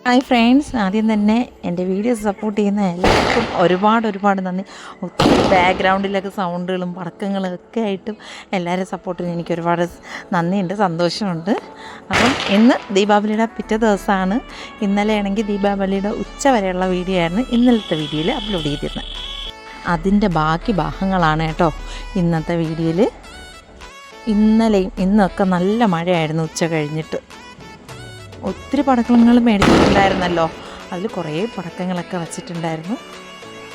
Hi friends, ആദ്യം തന്നെ എൻ്റെ വീഡിയോസ് സപ്പോർട്ട് ചെയ്യുന്ന എല്ലാവർക്കും ഒരുപാട് നന്ദി. ഒത്തിരി ബാക്ക്ഗ്രൗണ്ടിലൊക്കെ സൗണ്ടുകളും പടക്കങ്ങളും ഒക്കെ ആയിട്ടും എല്ലാവരും സപ്പോർട്ടിന് എനിക്ക് ഒരുപാട് നന്ദിയുണ്ട്, സന്തോഷമുണ്ട്. അപ്പം ഇന്ന് ദീപാവലിയുടെ പിറ്റേ ദിവസമാണ്. ഇന്നലെയാണെങ്കിൽ ദീപാവലിയുടെ ഉച്ച വരെയുള്ള വീഡിയോ ആയിരുന്നു ഇന്നലത്തെ വീഡിയോയിൽ അപ്ലോഡ് ചെയ്തിരുന്നത്. അതിൻ്റെ ബാക്കി ഭാഗങ്ങളാണ് കേട്ടോ ഇന്നത്തെ വീഡിയോയിൽ. ഇന്നലെയും ഇന്നൊക്കെ നല്ല മഴയായിരുന്നു ഉച്ച കഴിഞ്ഞിട്ട്. ഒത്തിരി പടക്കങ്ങൾ മേടിച്ചിട്ടുണ്ടായിരുന്നല്ലോ, അതിൽ കുറേ പടക്കങ്ങളൊക്കെ വച്ചിട്ടുണ്ടായിരുന്നു.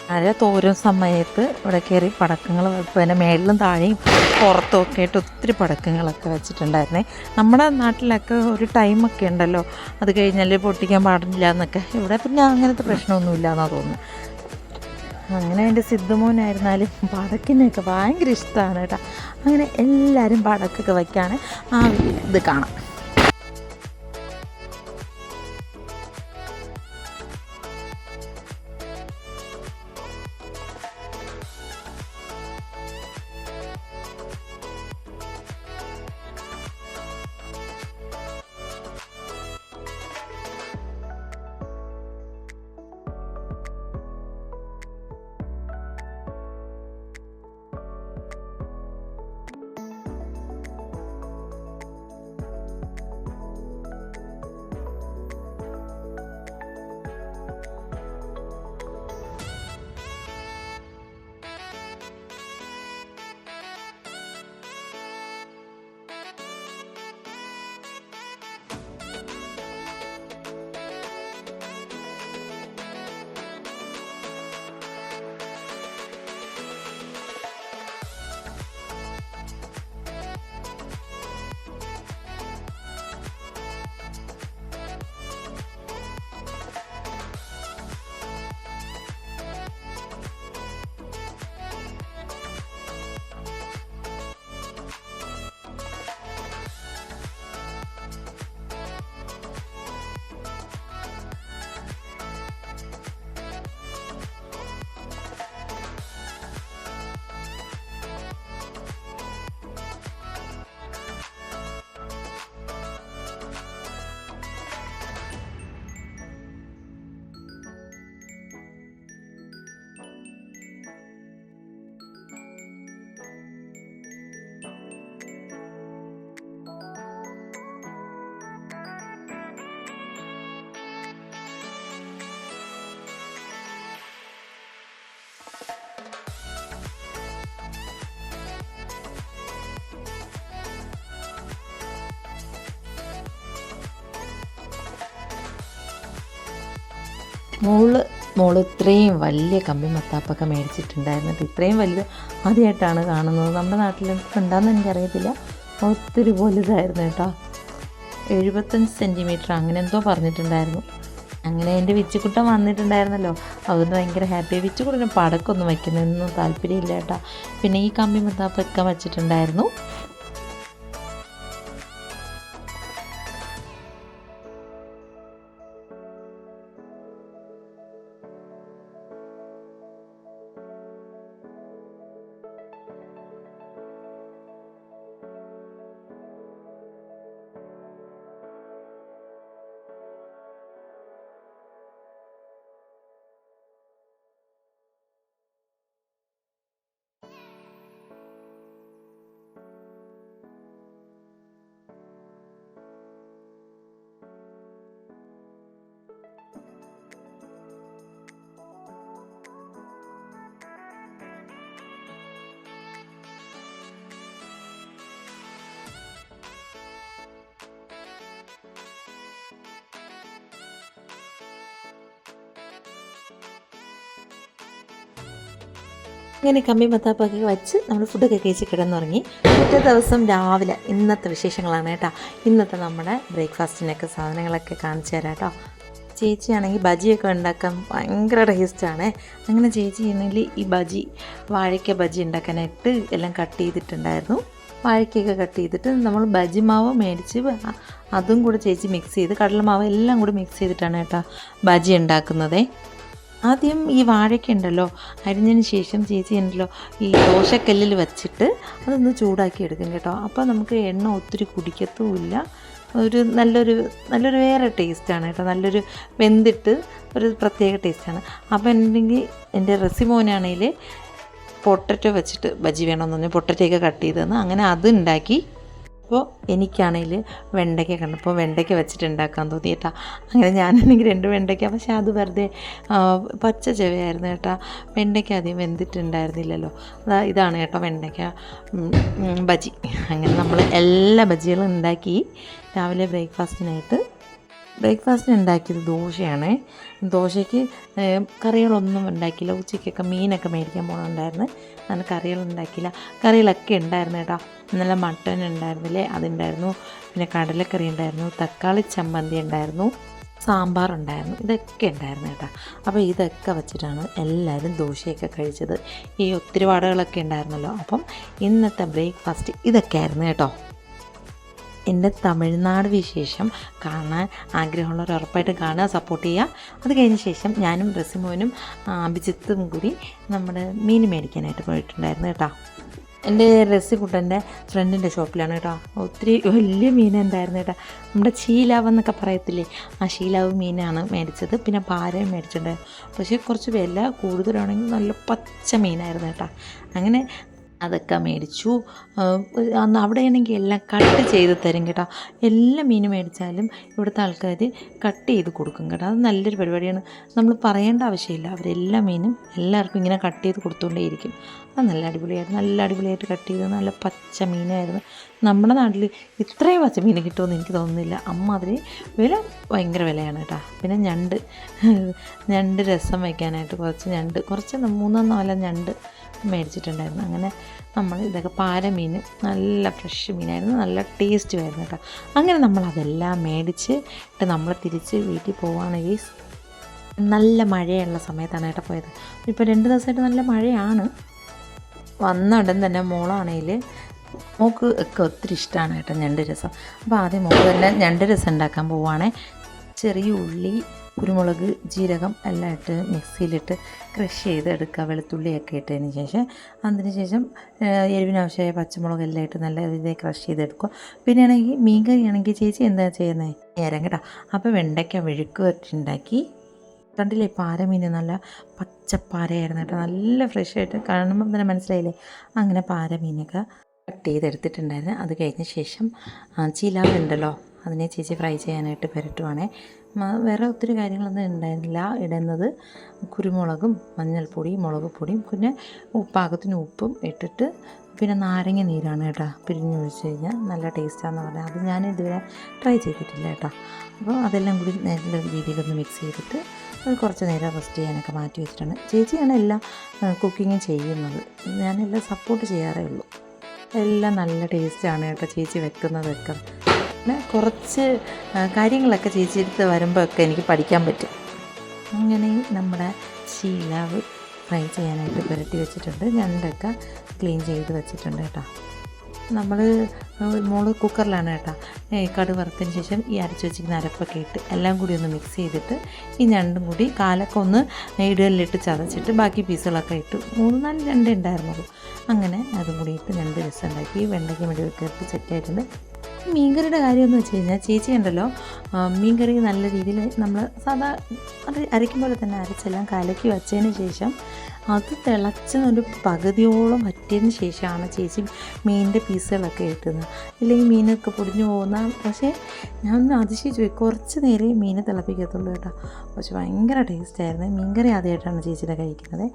മഴ തോരുന്ന സമയത്ത് ഇവിടെ കയറി പടക്കങ്ങൾ പിന്നെ മേളിലും താഴെയും പുറത്തും ഒക്കെ ആയിട്ട് ഒത്തിരി പടക്കങ്ങളൊക്കെ വെച്ചിട്ടുണ്ടായിരുന്നേ. നമ്മുടെ നാട്ടിലൊക്കെ ഒരു ടൈമൊക്കെ ഉണ്ടല്ലോ, അത് കഴിഞ്ഞാൽ പൊട്ടിക്കാൻ പാടില്ല എന്നൊക്കെ. ഇവിടെ പിന്നെ അങ്ങനത്തെ പ്രശ്നമൊന്നുമില്ല എന്നാണ് തോന്നുന്നത്. അങ്ങനെ എൻ്റെ സിദ്ധുമോനായിരുന്നാലും പടക്കിനെയൊക്കെ ഭയങ്കര ഇഷ്ടമാണ് കേട്ടോ. അങ്ങനെ എല്ലാവരും പടക്കൊക്കെ വയ്ക്കുകയാണ്. ആ ഇത് കാണാം. മോള് ഇത്രയും വലിയ കമ്പി മത്താപ്പൊക്കെ മേടിച്ചിട്ടുണ്ടായിരുന്നത്. ഇത്രയും വലുത് ആദ്യമായിട്ടാണ് കാണുന്നത്. നമ്മുടെ നാട്ടിലൊക്കെ ഉണ്ടാകുന്ന എനിക്കറിയത്തില്ല. ഒത്തിരി വലുതായിരുന്നു കേട്ടോ. 75 സെൻറ്റിമീറ്റർ അങ്ങനെ എന്തോ പറഞ്ഞിട്ടുണ്ടായിരുന്നു. അങ്ങനെ എൻ്റെ വിച്ചുക്കുട്ടൻ വന്നിട്ടുണ്ടായിരുന്നല്ലോ, അതുകൊണ്ട് ഭയങ്കര ഹാപ്പി. വിച്ചുക്കുട്ടന് പടക്കൊന്നും വയ്ക്കുന്നതൊന്നും താല്പര്യമില്ല കേട്ടോ. പിന്നെ ഈ കമ്പി മത്താപ്പൊക്കെ വച്ചിട്ടുണ്ടായിരുന്നു. അങ്ങനെ കമ്പി മത്താപ്പൊക്കെ വച്ച് നമ്മൾ ഫുഡൊക്കെ കഴിച്ച് കിടന്നുറങ്ങി. പിറ്റേ ദിവസം രാവിലെ ഇന്നത്തെ വിശേഷങ്ങളാണ് കേട്ടോ. ഇന്നത്തെ നമ്മുടെ ബ്രേക്ക്ഫാസ്റ്റിനൊക്കെ സാധനങ്ങളൊക്കെ കാണിച്ചു തരാം കേട്ടോ. ചേച്ചിയാണെങ്കിൽ ബജിയൊക്കെ ഉണ്ടാക്കാൻ ഭയങ്കര ടേസ്റ്റാണ്. അങ്ങനെ ചേച്ചി ആണെങ്കിൽ ഈ വാഴയ്ക്ക ബജി ഉണ്ടാക്കാനായിട്ട് എല്ലാം കട്ട് ചെയ്തിട്ടുണ്ടായിരുന്നു. വാഴയ്ക്കൊക്കെ കട്ട് ചെയ്തിട്ട് നമ്മൾ ബജി മാവ് മേടിച്ച് അതും കൂടെ ചേച്ചി മിക്സ് ചെയ്ത്, കടലമാവ് എല്ലാം കൂടി മിക്സ് ചെയ്തിട്ടാണ് കേട്ടോ ബജി ഉണ്ടാക്കുന്നത്. ആദ്യം ഈ വാഴയ്ക്ക ഉണ്ടല്ലോ അരിഞ്ഞതിന് ശേഷം ചേച്ചി ഉണ്ടല്ലോ ഈ ദോശക്കല്ലിൽ വെച്ചിട്ട് അതൊന്ന് ചൂടാക്കി എടുക്കും കേട്ടോ. അപ്പോൾ നമുക്ക് എണ്ണ ഒത്തിരി കുടിക്കത്തുമില്ല, ഒരു നല്ലൊരു വേറെ ടേസ്റ്റാണ് കേട്ടോ. നല്ലൊരു വെന്തിട്ട് ഒരു പ്രത്യേക ടേസ്റ്റാണ്. അപ്പോൾ ഉണ്ടെങ്കിൽ എൻ്റെ റെസിമോനാണെങ്കിൽ പൊട്ടറ്റോ വെച്ചിട്ട് ബജി വേണമെന്ന് പറഞ്ഞു പൊട്ടറ്റോയൊക്കെ കട്ട് ചെയ്ത് തന്നു. അങ്ങനെ അത് ഉണ്ടാക്കി. അപ്പോൾ എനിക്കാണെങ്കിൽ വെണ്ടയ്ക്ക കണ്ടപ്പോൾ വെണ്ടയ്ക്ക വെച്ചിട്ട് ഉണ്ടാക്കാൻ തോന്നി കേട്ടോ. അങ്ങനെ ഞാനാണെങ്കിൽ 2 വെണ്ടയ്ക്ക, പക്ഷേ അത് വെറുതെ പച്ച ചെവയായിരുന്നു കേട്ടോ. വെണ്ടയ്ക്ക അധികം വെന്തിട്ടുണ്ടായിരുന്നില്ലല്ലോ. ഇതാണ് കേട്ടോ വെണ്ടയ്ക്ക ബജി. അങ്ങനെ നമ്മൾ എല്ലാ ബജികളും ഉണ്ടാക്കി. രാവിലെ ബ്രേക്ക്ഫാസ്റ്റിന് ഉണ്ടാക്കിയത് ദോശയാണ്. ദോശയ്ക്ക് കറികളൊന്നും ഉണ്ടാക്കിയില്ല. ഉച്ചയ്ക്കൊക്കെ മീനൊക്കെ മേടിക്കാൻ പോകണുണ്ടായിരുന്നു. അങ്ങനെ കറികളുണ്ടാക്കിയില്ല. കറികളൊക്കെ ഉണ്ടായിരുന്നു കേട്ടോ. നല്ല മട്ടൻ ഉണ്ടായിരുന്നില്ലേ, അതുണ്ടായിരുന്നു. പിന്നെ കടലക്കറി ഉണ്ടായിരുന്നു, തക്കാളി ചമ്മന്തി ഉണ്ടായിരുന്നു, സാമ്പാറുണ്ടായിരുന്നു. ഇതൊക്കെ ഉണ്ടായിരുന്നു കേട്ടോ. അപ്പോൾ ഇതൊക്കെ വെച്ചിട്ടാണ് എല്ലാവരും ദോശയൊക്കെ കഴിച്ചത്. ഈ ഒത്തിരി വടകളൊക്കെ ഉണ്ടായിരുന്നല്ലോ. അപ്പം ഇന്നത്തെ ബ്രേക്ക്ഫാസ്റ്റ് ഇതൊക്കെ ആയിരുന്നു കേട്ടോ. എൻ്റെ തമിഴ്നാട് വിശേഷം കാണാൻ ആഗ്രഹമുള്ളവർ ഉറപ്പായിട്ട് കാണുക, സപ്പോർട്ട് ചെയ്യുക. അത് കഴിഞ്ഞ ശേഷം ഞാനും റസിമോനും അഭിജിത്തും കൂടി നമ്മുടെ മീൻ മേടിക്കാനായിട്ട് പോയിട്ടുണ്ടായിരുന്നു കേട്ടോ. എൻ്റെ റസിക്കുട്ടൻ്റെ ഫ്രണ്ടിൻ്റെ ഷോപ്പിലാണ് കേട്ടോ. ഒത്തിരി വലിയ മീനുണ്ടായിരുന്നു കേട്ടോ. നമ്മുടെ ശീലാവ് എന്നൊക്കെ പറയത്തില്ലേ, ആ ശീലാവ് മീനാണ് മേടിച്ചത്. പിന്നെ പാരയും മേടിച്ചിട്ടുണ്ടായിരുന്നു. പക്ഷേ കുറച്ച് വില കൂടുതലാണെങ്കിൽ നല്ല പച്ച മീനായിരുന്നു കേട്ടോ. അങ്ങനെ അതൊക്കെ മേടിച്ചു. അന്ന് അവിടെയാണെങ്കിൽ എല്ലാം കട്ട് ചെയ്ത് തരും കേട്ടോ. എല്ലാ മീനും മേടിച്ചാലും ഇവിടുത്തെ ആൾക്കാർ കട്ട് ചെയ്ത് കൊടുക്കും കേട്ടോ. അത് നല്ലൊരു പരിപാടിയാണ്. നമ്മൾ പറയേണ്ട ആവശ്യമില്ല. അവരെല്ലാ മീനും എല്ലാവർക്കും ഇങ്ങനെ കട്ട് ചെയ്ത് കൊടുത്തുകൊണ്ടേയിരിക്കും. അത് നല്ല അടിപൊളിയായിട്ട് കട്ട് ചെയ്ത് നല്ല പച്ച മീനായിരുന്നു. നമ്മുടെ നാട്ടിൽ ഇത്രയും പച്ച മീൻ കിട്ടുമെന്ന് എനിക്ക് തോന്നുന്നില്ല. അമ്മാതിരി വില ഭയങ്കര വിലയാണ് കേട്ടോ. പിന്നെ ഞണ്ട് രസം വയ്ക്കാനായിട്ട് കുറച്ച് 3-4 ഞണ്ട് മേടിച്ചിട്ടുണ്ടായിരുന്നു. അങ്ങനെ നമ്മൾ ഇതൊക്കെ പാരമീൻ നല്ല ഫ്രഷ് മീനായിരുന്നു, നല്ല ടേസ്റ്റുമായിരുന്നു കേട്ടോ. അങ്ങനെ നമ്മളതെല്ലാം മേടിച്ചിട്ട് നമ്മൾ തിരിച്ച് വീട്ടിൽ പോവുകയാണെങ്കിൽ നല്ല മഴയുള്ള സമയത്താണ് കേട്ടോ പോയത്. ഇപ്പോൾ 2 ദിവസമായിട്ട് നല്ല മഴയാണ്. വന്ന ഉടൻ തന്നെ മോളാണെങ്കിൽ മോൾക്ക് ഒക്കെ ഒത്തിരി ഇഷ്ടമാണ് കേട്ടോ ഞണ്ട് രസം. അപ്പോൾ ആദ്യം മോൾ തന്നെ ഞണ്ട് രസം ഉണ്ടാക്കാൻ പോവുകയാണേ. ചെറിയ ഉള്ളി, കുരുമുളക്, ജീരകം എല്ലാം ഇട്ട് മിക്സിയിലിട്ട് ക്രഷ് ചെയ്തെടുക്കുക. വെളുത്തുള്ളിയൊക്കെ ഇട്ടതിന് ശേഷം അതിന് എരിവിനാവശ്യമായ പച്ചമുളക് എല്ലാം ഇട്ട് നല്ല രീതിയിൽ ക്രഷ് ചെയ്തെടുക്കുക. പിന്നെ ആണെങ്കിൽ മീൻ കറി ആണെങ്കിൽ ചേച്ചി എന്താ ചെയ്യുന്നത് നേരം കേട്ടോ. അപ്പോൾ വെണ്ടയ്ക്ക മെഴുക്ക് വരട്ടുണ്ടാക്കി. കണ്ടില്ലേ, പാരമീൻ നല്ല പച്ചപ്പാരയായിരുന്നു കേട്ടോ. നല്ല ഫ്രഷായിട്ട് കാണുമ്പം തന്നെ മനസ്സിലായില്ലേ. അങ്ങനെ പാരമീനൊക്കെ കട്ട് ചെയ്തെടുത്തിട്ടുണ്ടായിരുന്നു. അത് കഴിഞ്ഞ ശേഷം ചീലാവുണ്ടല്ലോ, അതിനെ ചേച്ചി ഫ്രൈ ചെയ്യാനായിട്ട് പുരട്ടുവാണേ. വേറെ ഒത്തിരി കാര്യങ്ങളൊന്നും ഉണ്ടായിരുന്നില്ല. ഇടുന്നത് കുരുമുളകും മഞ്ഞൾപ്പൊടിയും മുളക് പൊടിയും പിന്നെ പാകത്തിന് ഉപ്പും ഇട്ടിട്ട് പിന്നെ നാരങ്ങ നീരാണ് കേട്ടോ പിഴിഞ്ഞൊഴിച്ച് കഴിഞ്ഞാൽ നല്ല ടേസ്റ്റാണെന്ന് പറഞ്ഞാൽ. അത് ഞാൻ ഇതുവരെ ട്രൈ ചെയ്തിട്ടില്ല കേട്ടോ. അപ്പോൾ അതെല്ലാം കൂടി നല്ല രീതിയിലൊന്ന് മിക്സ് ചെയ്തിട്ട് അത് കുറച്ച് നേരം റെസ്റ്റ് ചെയ്യാനൊക്കെ മാറ്റി വെച്ചിട്ടുണ്ട്. ചേച്ചിയാണ് എല്ലാം കുക്കിങ്ങും ചെയ്യുന്നത്. ഞാനെല്ലാം സപ്പോർട്ട് ചെയ്യാറേ ഉള്ളൂ. എല്ലാം നല്ല ടേസ്റ്റാണ് കേട്ടോ ചേച്ചി വെക്കുന്നതൊക്കെ. പിന്നെ കുറച്ച് കാര്യങ്ങളൊക്കെ ചേച്ചി എടുത്ത് വരുമ്പോഴൊക്കെ എനിക്ക് പഠിക്കാൻ പറ്റും. അങ്ങനെ നമ്മുടെ ശീലാവ് ഫ്രൈ ചെയ്യാനായിട്ട് പുരട്ടി വെച്ചിട്ടുണ്ട്. ഞണ്ടൊക്കെ ക്ലീൻ ചെയ്ത് വെച്ചിട്ടുണ്ട് കേട്ടോ. മോള് കുക്കറിലാണ് കേട്ടോ കടുക് വറുത്തതിന് ശേഷം ഈ അരച്ച് വെച്ചിരിക്കുന്ന അരപ്പൊക്കെ ഇട്ട് എല്ലാം കൂടി ഒന്ന് മിക്സ് ചെയ്തിട്ട് ഈ ഞണ്ടും കൂടി കാലൊക്കെ ഒന്ന് ഇടലിലിട്ട് ചതച്ചിട്ട് ബാക്കി പീസുകളൊക്കെ ഇട്ട് 3-4 ഞണ്ട് ഉണ്ടായിരുന്നുള്ളൂ. അങ്ങനെ അതും കൂടി ഇട്ട് ഞണ്ട് രസം ഉണ്ടാക്കി. വെണ്ടയ്ക്ക് മെഴുകൊക്കെ ഇട്ട് സെറ്റായിട്ടുണ്ട്. മീൻകറിയുടെ കാര്യമെന്ന് വെച്ച് കഴിഞ്ഞാൽ ചേച്ചി ഉണ്ടല്ലോ മീൻകറി നല്ല രീതിയിൽ നമ്മൾ സാധാ അരയ്ക്കും പോലെ തന്നെ അരച്ചെല്ലാം കലക്കി വെച്ചതിന് ശേഷം അത് തിളച്ച് ഒരു പകുതിയോളം വറ്റിയതിന് ശേഷമാണ് ചേച്ചി മീനിൻ്റെ പീസുകളൊക്കെ ഇട്ടുന്നത്. ഇല്ലെങ്കിൽ മീനൊക്കെ പൊടിഞ്ഞു പോകുന്ന. പക്ഷേ ഞാൻ അതിശയിച്ചു പോയി. കുറച്ച് നേരമേ മീനെ തിളപ്പിക്കത്തുള്ളൂ കേട്ടോ. പക്ഷെ ഭയങ്കര ടേസ്റ്റായിരുന്നു. മീൻകറി ആദ്യമായിട്ടാണ് ചേച്ചിയുടെ കഴിക്കുന്നത്.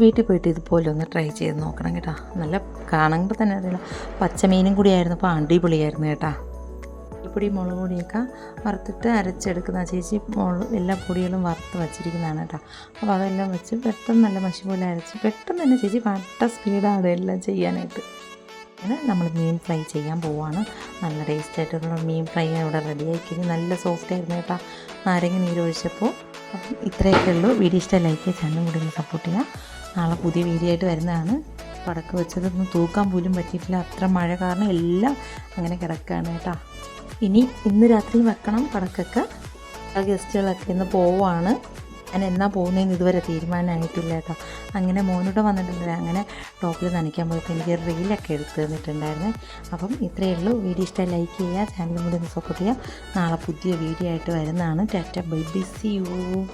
വീട്ടിൽ പോയിട്ട് ഇതുപോലെ ഒന്ന് ട്രൈ ചെയ്ത് നോക്കണം കേട്ടോ. നല്ല കാണുമ്പോൾ തന്നെ അറിയില്ല. പച്ചമീനും കൂടിയായിരുന്നു, അപ്പോൾ അടിപൊളിയായിരുന്നു കേട്ടോ. പൊടി മുളക് പൊടിയൊക്കെ വറുത്തിട്ട് അരച്ചെടുക്കുന്ന ചേച്ചി എല്ലാ പൊടികളും വറുത്ത് വച്ചിരിക്കുന്നതാണ് കേട്ടോ. അപ്പോൾ അതെല്ലാം വെച്ച് പെട്ടെന്ന് നല്ല മഷി പോലെ അരച്ച് പെട്ടെന്ന് തന്നെ ചേച്ചി പട്ട സ്പീഡാണ് എല്ലാം ചെയ്യാനായിട്ട്. അങ്ങനെ നമ്മൾ മീൻ ഫ്രൈ ചെയ്യാൻ പോവുകയാണ്. നല്ല ടേസ്റ്റായിട്ടുള്ള മീൻ ഫ്രൈ ഇവിടെ റെഡിയാക്കി. നല്ല സോഫ്റ്റ് ആയിരുന്നു കേട്ടോ നാരങ്ങ നീരൊഴിച്ചപ്പോൾ. അപ്പം ഇത്രയൊക്കെ ഉള്ളൂ. വീഡിയോ ഇഷ്ടം ലൈക്ക് ചെയ്യുക, ചാനൽ കൂടി ഒന്ന് സപ്പോർട്ട് ചെയ്യുക. നാളെ പുതിയ വീഡിയോ ആയിട്ട് വരുന്നതാണ്. പടക്ക് വെച്ചതൊന്നും തൂക്കാൻ പോലും പറ്റിയിട്ടില്ല. അത്ര മഴ കാരണം എല്ലാം അങ്ങനെ കിടക്കുകയാണ് കേട്ടോ. ഇന്ന് രാത്രി വെക്കണം പടക്കൊക്കെ. ഗസ്റ്റുകളൊക്കെ ഇന്ന് പോവുകയാണ്. ഞാൻ എന്നാ പോകുന്നതെന്ന് ഇതുവരെ തീരുമാനമായിട്ടില്ല കേട്ടോ. അങ്ങനെ മോനോട് വന്നിട്ടുണ്ട്. അങ്ങനെ ടോപ്പിൽ നനയ്ക്കാൻ പോയപ്പോൾ എനിക്ക് റീലൊക്കെ എടുത്ത് തന്നിട്ടുണ്ടായിരുന്നു. അപ്പം ഇത്രയേ ഉള്ളൂ. വീഡിയോ ഇഷ്ടമായി ലൈക്ക് ചെയ്യുക, ചാനലും കൂടി ഒന്ന് സപ്പോർട്ട് ചെയ്യുക. നാളെ പുതിയ വീഡിയോ ആയിട്ട് വരുന്നതാണ്. Tata bye bye, see U.